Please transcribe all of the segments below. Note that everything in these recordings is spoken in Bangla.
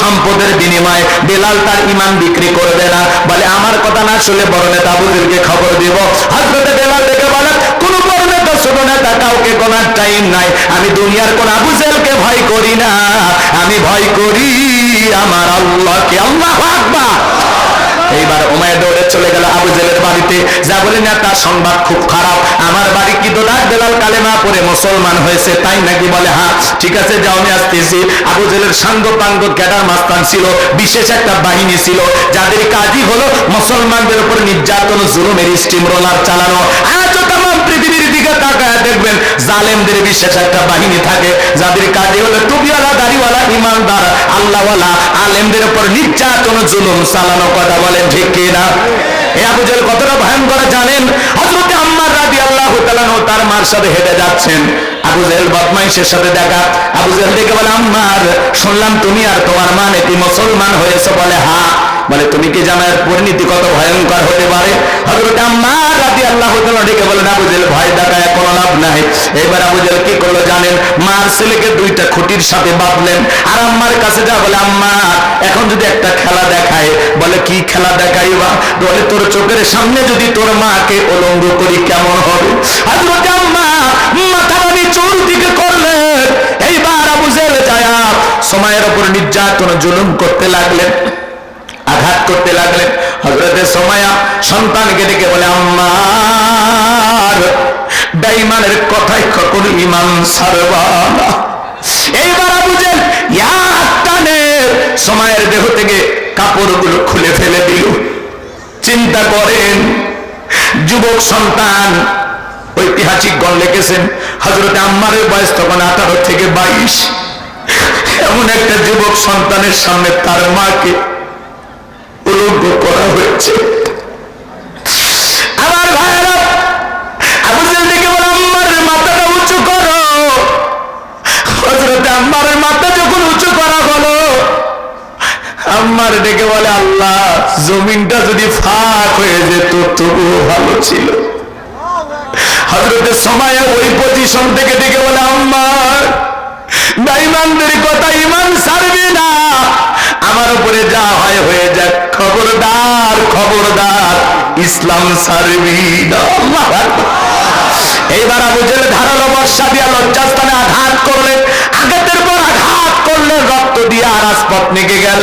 সম্পদের বিনিময়ে বেলাল তার ঈমান বিক্রি করবে না। বলে আমার কথা না শুনে বড় নেতা আবু জেহেলকে খবর দিব। হযরত বেলাল দেখে বলে কোন বড় নেতা ছোট নেতা কাউকে কোনার টাইম নাই, আমি দুনিয়ার কোন আবু জেহেলকে ভয় করি না, আমি ভয় করি আমার আল্লাহকে। আল্লাহু আকবার। এইবার উমাইয়া দৌড়ে চলে গেল আবু জেহেলের বাড়িতে, যা বলে না তার সংবাদ খুব খারাপ, আমার বাড়ি কি দোলার বেলাল কালেমা পড়ে মুসলমান হয়েছে তাই নাকি? বলে হ্যাঁ ঠিক আছে যাও আমি আসতেছি। আবু জেহেলের সাঙ্গ পাঙ্গ ক্যাডার মাস্তান ছিল, বিশেষ একটা বাহিনী ছিল যাদের কাজই হলো মুসলমানদের উপর নির্যাতন জুলুমের স্টিম রোলার চালানো। আজ তামাম পৃথিবীর দিকে তাকায় দেখবেন জালেমদের বিশেষ একটা বাহিনী থাকে যাদের কাজই হলো টুপিওয়ালা দাড়িওয়ালা ইমানদার আল্লাহওয়ালা আলেমদের উপর নির্যাতন জুলুম চালানো। কথা বলেন ঠিক কিনা? এই আবু জেহেল কতটা ভয়ঙ্কর জানেন? হযরত আম্মার রাদিয়াল্লাহু তাআলা তার মার সাথে হেঁটে যাচ্ছেন, আবু জেহেল বদমাইশের সাথে দেখা। আবু জেহেল দেখে বলে আম্মার শুনলাম তুমি আর তোমার মা নাকি মুসলমান হয়েছে। বলে হ্যাঁ। বলে তুমি কি জানো এর পরিণতি কত ভয়ঙ্কর হতে পারে? হযরত আম্মার রাদিয়াল্লাহু তাআলা ডেকে বলেন আবু জেহেল ভয় দেখায় কোনো লাভ নাই। এবার আবু জেহেল কি করলো জানেন? মার ছেলেকে দুইটা খুঁটির সাথে বাঁধলেন আর আম্মার কাছে যা বলে আম্মা এখন যদি একটা খেলা দেখায়। বলে কি খেলা দেখাইবা? বলে তোর চোখের সামনে যদি তোর মাকে উলঙ্গ করি কেমন হবে? হযরত আম্মা মাথাবাড়ি চুল দিকে করলেন। এইবার আবু জেহেল যায়া সময়ের উপর নির্যাতন জুলুম করতে লাগলেন, আঘাত করতে লাগলেন। হযরতে সুমাইয়া সন্তানকে ডেকে বলে আম্মার বেঈমানের কথাই কখনো ঈমান ছাড়বা না। এইবার আবু জেহেল এক টানে সুমাইয়ার দেহ থেকে কাপড়গুলো খুলে ফেলে দিল। চিন্তা করেন যুবক সন্তান, ঐতিহাসিকগণ লিখেছেন হযরতে আম্মারের বয়স তখন 18 থেকে 22। এমন একটা যুবক সন্তানের সামনে তার মাকে উলঙ্গ করা হয়েছে। আমার ভাইরা আবু জেহেল দেখে বলে আম্মারের মাথাটা উঁচু করো। হযরতে আম্মারের মাথা যখন উঁচু করা হলো, আম্মার ডেকে বলে আল্লাহ জমিনটা যদি ফাঁক হয়ে যেত তবুও ভালো ছিল। হযরতে সুমাইয়া ওই পজিশন থেকে ডেকে বলে আম্মার বেঈমানদের কথা ঈমান ছাড়বি না, আমার উপরে যা হয় হয়ে যাক, খবরদার খবরদার ইসলাম ছাড়বি না। আল্লাহু আকবার। এইবার আবু জেহেল ধারালো বর্ষা দিয়া লজ্জাস্থানে আঘাত করলেন, আঘাতের পর আঘাত করলেন, রক্ত দিয়ে রাজপথ নেগে গেল।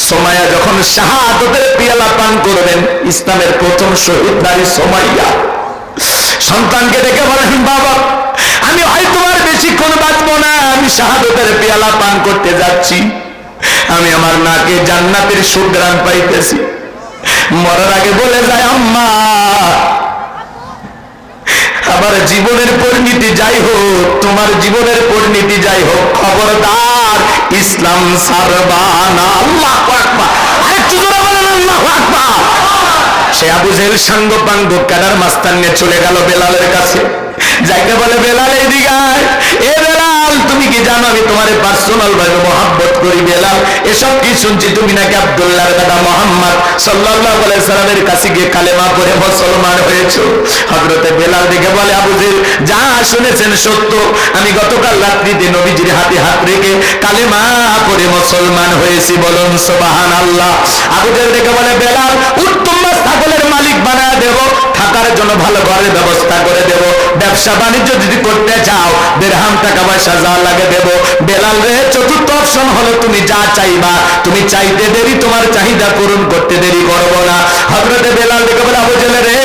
সুমাইয়া যখন শাহাদাতের পেয়ালা পান করবেন, ইসলামের প্রথম শহীদ নারী সুমাইয়া সন্তানকে ডেকে বলেন বাবা আমি হয়তো আর বেশিক্ষণ বাঁচবো না, আমি শাহাদাতের পেয়ালা পান করতে যাচ্ছি, আমি আমার নাকে জান্নাতের সুঘ্রাণ পাইতেছি। মরার আগে বলে যায় আম্মা আমার জীবনের পরিণতি যাই হোক, তোমার জীবনের পরিণতি যাই হোক, খবরদার ইসলাম ছাড়বা না। আল্লাহু আকবার। আরেকটু জোরে বলেন আল্লাহু আকবার। সে আবু জেহেল সাঙ্গ পাঙ্গ ক্যাডার মাস্তান নিয়ে চলে গেল বেলালের কাছে, যাইতে বলে বেলাল এইদিকে আয়। এ বেলাল তুমি কি জানো আমি তোমার পার্সোনাল ভাবে মহব্বত করি? বেলাল এসব কি শুনছি তুমি নাকি আব্দুল্লাহর দাদা মুহাম্মদ সাল্লাল্লাহু আলাইহি সাল্লামের কাছে গিয়ে কালেমা পড়ে মুসলমান হয়েছো? হযরতে বেলাল দেখে বলে আবু জেহেল যা শুনেছেন সত্য, আমি গতকাল রাত্রিতে নবীজির হাতে হাত রেখে কালেমা পড়ে মুসলমান হয়েছি, বলুন সুবহানাল্লাহ। আবু জেহেল দেখে বলে বেলাল উত্তম ছাগলের মালিক বানায় দেব, থাকার জন্য ভালো ঘরের ব্যবস্থা করে দেব, ব্যবসা বাণিজ্য যদি করতে চাও দেড়হাম টাকা পয়সা যা লাগে দেব। বেলাল রে চতুর্থ অপশন হলো তুমি যা চাইবা, তুমি চাইতে দেরি তোমার চাহিদা পূরণ করতে দেরি করবো না। হযরতে বেলাল দেখে বলে আবু জেহেল রে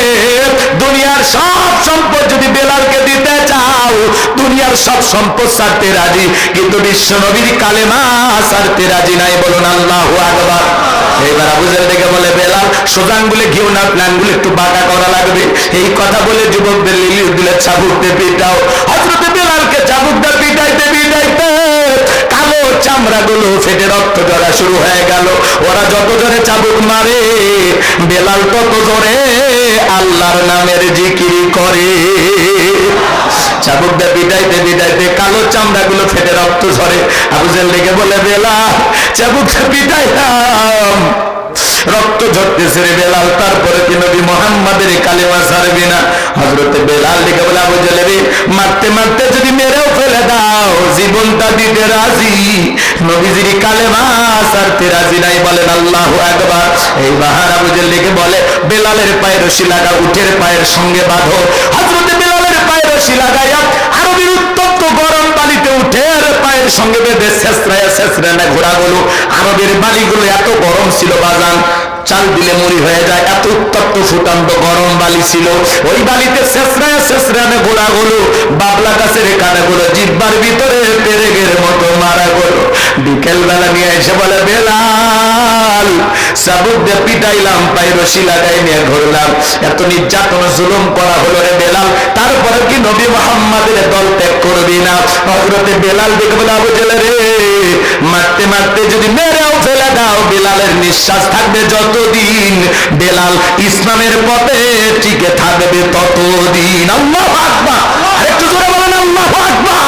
দুনিয়ার সব সম্পদ যদি বেলালকে দিতে চাও দুনিয়ার সব সম্পদ ছাড়তে রাজি, কিন্তু বিশ্ব নবীর কালেমা ছাড়তে রাজি নাই, বলুন আল্লাহু আকবার। এবার আবু জেহেল দেখে বলে বেলাল সোজানগুলো ঘিও না, প্ল্যানগুলো একটু বাঁকা করা লাগবে। এই কথা বলে যুবকদের লিলি দিলে চাবুকতে পিটাও। হযরতে বেলালকে চাবুকটা পিটাইতে পিটাইতে কালো চামড়াগুলো ফেটে রক্ত ঝরা শুরু হয়ে গেল। ওরা যত জোরে চাবুক মারে বেলাল তত জোরে আল্লাহর নামের জিকির করে। চাবুকটা পিটাইতে পিটাইতে কালো চামড়াগুলো ফেটে রক্ত ঝরে। আবু জেহেল ডেকে বলে বেলাল চাবুকটা পিটাইলাম রক্ত ঝরতেছে রে বেলাল, তারপরে কি নবী মুহাম্মাদের কালেমা ছাড়বি না? হযরতে বেলাল ডেকে বলে, আবু জাহেল রে, মারতে মারতে যদি মেরেও ফেলে দাও, জীবনটা দিতে রাজি, নবীজির কালেমা ছাড়তে রাজি নাই। বলেন আল্লাহু আকবার। এইবার আবু জাহেল ডেকে বলে, বেলালের পায়ে রশি লাগা, উটের পায়ের সঙ্গে বাঁধো। হযরতে বেলালের পায়ে রশি লাগাইয়া আরবির উত্তপ্ত গরম বালিতে উটের পায়ের সঙ্গে বেঁধে ছেঁচড়ায় ছেঁচড়ায় ঘোড়াগুলো, আরবের বালিগুলো এত গরম ছিল বাজান, চাল দিলে মুড়ি হয়ে যায়, এত উত্তপ্ত ফুটান্ত গরম বালি ছিল। ওই বালিতে ছেঁচড়ায় ছেঁচড়ায় ঘোড়াগুলো, বাবলা গাছের কাঁটাগুলো জিব্বার ভিতরে পেরেকের মতো মারা গেল। বিকেল বেলা নিয়ে এসে বলে, বেলাল চাবুক দিয়ে পিটাইলাম, পায়ে রশি লাগাই নিয়ে ঘুরলাম, এত নির্যাতন জুলুম করা হলো রে বেলাল, তারপরে কি নবী মুহাম্মাদের দল ত্যাগ করবি না? হযরতে বেলাল দেখে বলে, আবু জাহেল রে, মারতে মারতে যদি মেরেও ফেলে দাও, বেলালের নিঃশ্বাস থাকবে যতদিন, বেলাল ইসলামের পথে টিকে থাকবে ততদিন। আল্লাহু আকবার। আরেকটু জোরে বলেন আল্লাহু আকবার।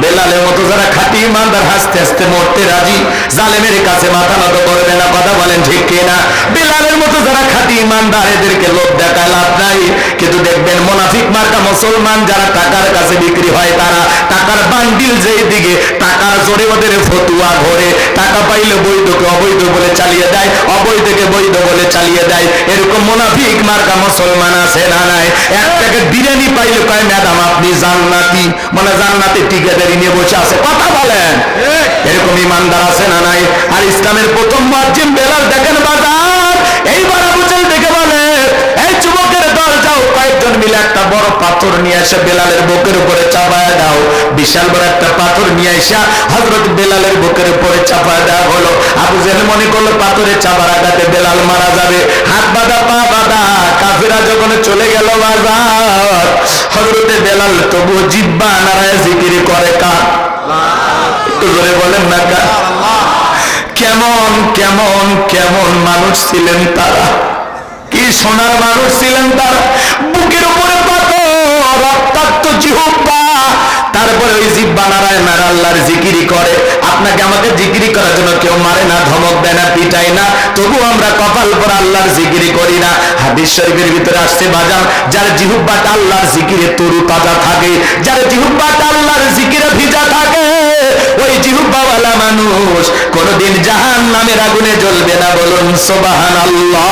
বেলালের মতো যারা খাঁটি ইমানদার হাসতে হাসতে মরতে রাজি, জালেমের কাছে মাথা নত করবে না, কথা বলেন ঠিক কিনা? বেলালের মতো যারা খাঁটি ইমানদার, এদেরকে লোভ দেখায় লাভ নাই। কিন্তু দেখবেন মুনাফিক মার্কা মুসলমান যারা টাকার কাছে বিক্রি হয়, তারা টাকার বান্ডিল যেই দিকে, টাকার জোরে ওদের ফতুয়া ঘোরে, টাকা পাইলে বৈধকে অবৈধ বলে চালিয়ে দেয়, অবৈধকে বৈধ বলে চালিয়ে দেয়। এরকম মুনাফিক মার্কা মুসলমান আছে না নাই? এক প্যাকেট বিরিয়ানি পাইলে কয়, ম্যাডাম আপনি জান্নাতি, মানে জান্নাতে টিকেদারি নিয়ে বসে আছে, কথা বলেন। এরকম ইমানদার আছে না নাই? আর ইসলামের প্রথম মুয়াজ্জিন বেলাল দেখেন বাজার, এইবার আবু জাহেল দেখে বলে, এই যুবকের দল যাও, কয়েকজন মিলে একটা বড় পাথর নিয়ে এসে বেলালের বুকের উপরে চাপায় দাও। বিশাল বড় একটা পাথর নিয়ে এসে হযরত বেলালের বুকের উপরে চাপায় দেওয়া হলো। আবু জাহেল মনে করলো পাথরের চাপার আঘাতে বেলাল মারা যাবে, হাত বাঁধা পা বাঁধা, কাফেররা যখন চলে গেল বাজার, হযরতে বেলাল তবুও জিহ্বা নাড়ায় জিকির করে, কার? একটু জোরে বলেন না, কার? কেমন কেমন কেমন মানুষ ছিলেন তারা, কি সোনার মানুষ ছিলেন তারা। বুকের উপরে পাথর, রক্তাক্ত জিহ্বা, তারপরে ওই জিহ্বা নাড়ায় নাড়া আল্লাহর জিকিরি করে। আপনাকে আমাকে জিকিরি করার জন্য কেউ মারে না, ধমক দেয় না, পিটায় না, তবু আমরা কপাল পর আল্লাহর জিকিরি করি না। হাদিস শরীফের ভিতরে আসছে বাজান, যার জিহ্বাটা আল্লাহর জিকিরে তরু তাজা থাকে, যার জিহ্বাটা আল্লাহর জিকিরে ভিজা থাকে, ওই জিহ্বাওয়ালা মানুষ কোনদিন জাহান্নামের আগুনে জ্বলবে না। বলুন সুবহানাল্লাহ।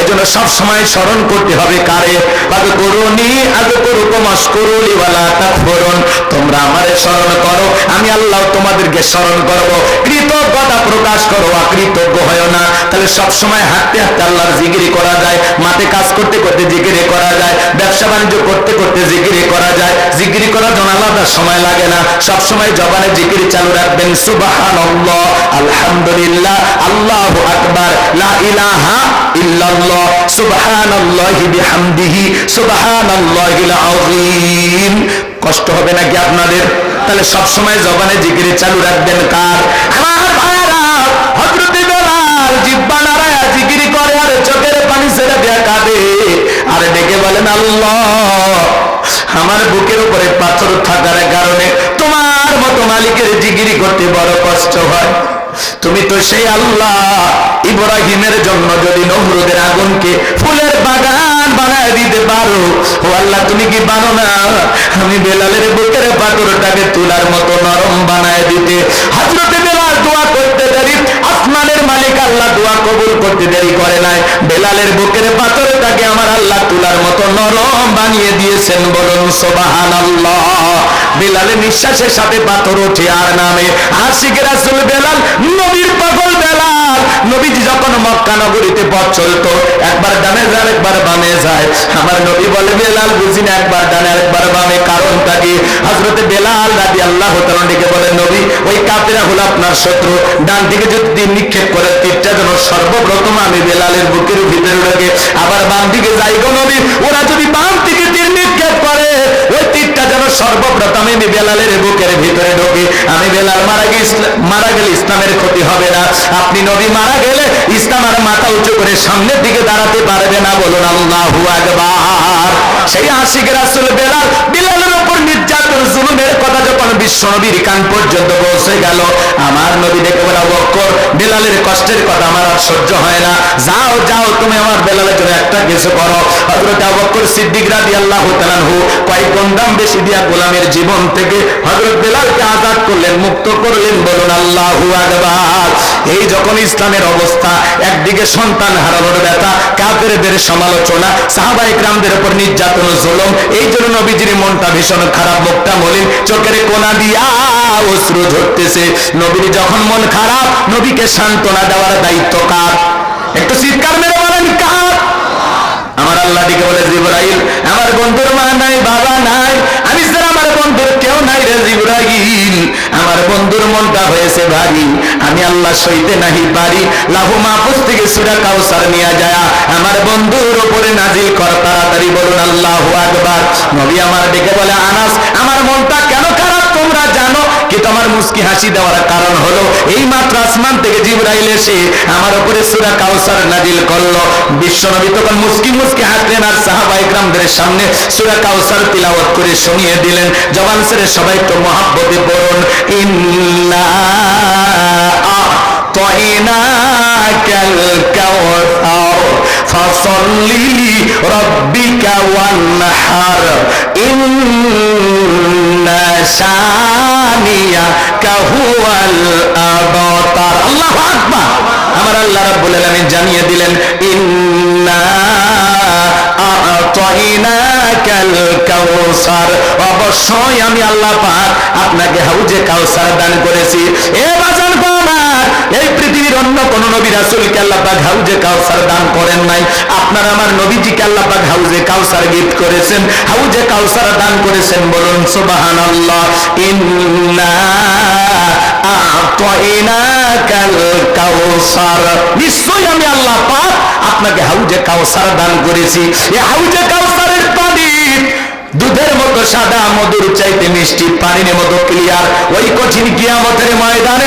এজন্য সব সময় স্মরণ করতে হবে কারে? আযকুরুনি আযকুরুকুম আশকুরুলি ওয়ালা তাকফুরুন। তোমরা আমারে স্মরণ করো, আমি আল্লাহ তোমাদেরকে স্মরণ করব। কৃতজ্ঞতা প্রকাশ করো, অকৃতজ্ঞ হয় না। তাহলে সব সময় হাঁটতে হাঁটতে আল্লাহর জিকিরি করা যায়, মাঠে কাজ করতে করতে জিকিরি করা যায়, ব্যবসা বাণিজ্য করতে করতে জিকিরি করা যায়। জিকিরি করার জন্য আলাদা সময় লাগে না, সব সময় জবানে জিকিরি চালু রাখবেন। সুবহানাল্লাহ, আলহামদুলিল্লাহ, আল্লাহু আকবার, লা ইলাহা ইল্লাল্লাহ, সুবহানাল্লাহি বিহামদিহি, সুবহানাল্লাহিল আযীম। কষ্ট হবে নাকি আপনাদের? তাহলে সব সময় জবানে জিকিরি চালু রাখবেন। কার? আমার ভাইরা, হযরতে বেলাল জিহ্বা নাড়ায়া জিকিরি করে, আর চোখের পানি ছেড়ে দেয়া কাঁদে, আর ডেকে বলেন, আল্লাহ আমার বুকের উপরে পাথর থাকার কারণে তোমার মতো মালিকের জিকিরি করতে বড় কষ্ট হয়। তুমি তো সেই আল্লাহ, ইব্রাহিমের জন্য যদি নমরুদের আগুনকে ফুলের বাগান বানায় দিতে পারো, ও আল্লাহ তুমি কি পারো না আমি বেলালের বুকের পাথরটাকে তুলার মতো নরম বানায় দিতে? হযরতে বেলাল দোয়া করতে দেরি, আসমানের মালিক আল্লাহ দোয়া কবুল করতে দেরি করে নাই। বেলালের বুকের পাথরটাকে আমার আল্লাহ তুলার মতো নরম বানিয়ে দিয়েছেন। বলুন সুবহানাল্লাহ। বেলালের নিঃশ্বাসের সাথে পাথর ওঠে আর নামে। আশিক রাসূল বেলাল, নবীর পাগল বেলাল। নবীজি যখন মক্কা নগরীতে পথ চলতো, একবার ডানে যায় একবার বামে যায়। আমার নবী বলে, বেলাল বুঝি না একবার ডানে আরেকবার বামে, কারণটা কি? হযরতে বেলাল রাদিয়াল্লাহু তাআলা ডেকে বলে, নবী ওই কাফেররা হলো আপনার শত্রু, ডান দিকে যদি তীর নিক্ষেপ করে, তীরটা যেন সর্বপ্রথম আমি বেলালের বুকের ভিতরে ঢোকে, আবার বাম দিকে যাই গো নবী, ওরা যদি বাম দিকে তীর নিক্ষেপ করে, ওই তীরটা যেন সর্বপ্রথম আমি বেলালের বুকের ভিতরে ঢোকে। আমি বেলাল মারা গেলে ইসলামের ক্ষতি হবে না, আপনি নবী মারা গেলে ইসলাম আর মাথা উঁচু করে সামনের দিকে দাঁড়াতে পারবে না। বলুন আল্লাহু আকবার। সেই আশিক রাসূল বেলাল, বিলালের উপর নির্যাতন জুলুমের কথা যখন বিশ্ব নবীর কান পর্যন্ত পৌঁছে গেল, আমার নবী ডেকে বলে, আবু বকর, বেলালের কষ্টের কথা আমার আর সহ্য হয় না, যাও যাও তুমি আমার বেলালের জন্য একটা কিছু করো। হযরত আবু বকর সিদ্দিক রাদিয়াল্লাহু তাআলা আনহু কয়েক গুণ দাম বেশি দিয়া গোলামের জীবন থেকে হযরত বেলালকে আজাদ করলেন, মুক্ত করলেন। বলুন আল্লাহু আকবার। এই যখন ইসলামের অবস্থা, একদিকে সন্তান হারানোর ব্যথা, কাফেরদের সমালোচনা, সাহাবায়ে কেরামদের উপর নির্যাতন জুলুম, এই জন্য নবীজির মনটা ভীষণ খারাপ, মুখটা মলিন, চোখের কোনা দিয়া অশ্রু ঝরতেছে। নবীর যখন মন খারাপ, নবীকে সান্ত্বনা দেওয়ার দায়িত্ব কার? একটু চিৎকার মেরে বলেন কার? আমার আল্লাহ দিকে বলে, জিবরাইল, আমার বন্ধুর মা নাই, বাবা নাই, আমি স্যার আমার বন্ধুর কেউ নাই রে জিবরাইল, আমার বন্ধুর মনটা হয়েছে ভারী, আমি আল্লাহ সইতে নাহি পারি, লাহু মাহফুজ থেকে সূরা কাউসার নিয়ে যায় আমার বন্ধুর উপরে নাজিল কর তাড়াতাড়ি। বলুন আল্লাহু আকবার। নবী আমার ডেকে বলে, আনাস, আমার মনটা কেন খারাপ তোমরা জানো কি? তোমার মুস্কি হাসি দেওয়ার কারণ হলো এই মাত্র আসমান থেকে জিবরাইল এসে আমার উপরে সূরা কাউসার নাজিল করলো। বিশ্বনবী তখন মুস্কি মুস্কি হাসলেন আর সাহাবায়ে কেরামদের সামনে সূরা কাউসার তিলাওয়াত করে শুনিয়ে দিলেন। জবান ছেড়ে সবাই একটু মহব্বতে পড়ুন, ইন্না আ'তাইনাকাল কাউসার ফাসাল্লি লিরাব্বিকা ওয়ানহার ইন্না শানিয়াকা হুয়াল আবতার। আল্লাহু আকবার। আমার আল্লাহ রাব্বুল আলামিন জানিয়ে দিলেন, ইন্না আ'তাইনাকাল কাউসার, অবশ্যই আমি আল্লাহ পাক আপনাকে হাউজে কাউসার দান করেছি। এ বাজান আমার, এই পৃথিবীর অন্য কোন নবী রাসূলকে আল্লাহ পাক হাউজে কাউসার দান করেন নাই। আপনার আমার নবীজিকে আল্লাহ পাক হাউজে কাউসার গিফট করেছেন, হাউজে কাউসার দান করেছেন। বলুন সুবহানাল্লাহ। ইন্না আ'তাইনাকাল কাউসার, নিশ্চয়ই আমি আল্লাহ পাক আপনাকে হাউজে কাউসার দান করেছি। এই হাউজে কাউসারের পানি দুধের মতো সাদা, মধুর চাইতে মিষ্টি, পানির মতো ক্লিয়ার। ওই কঠিন কিয়ামতের ময়দানে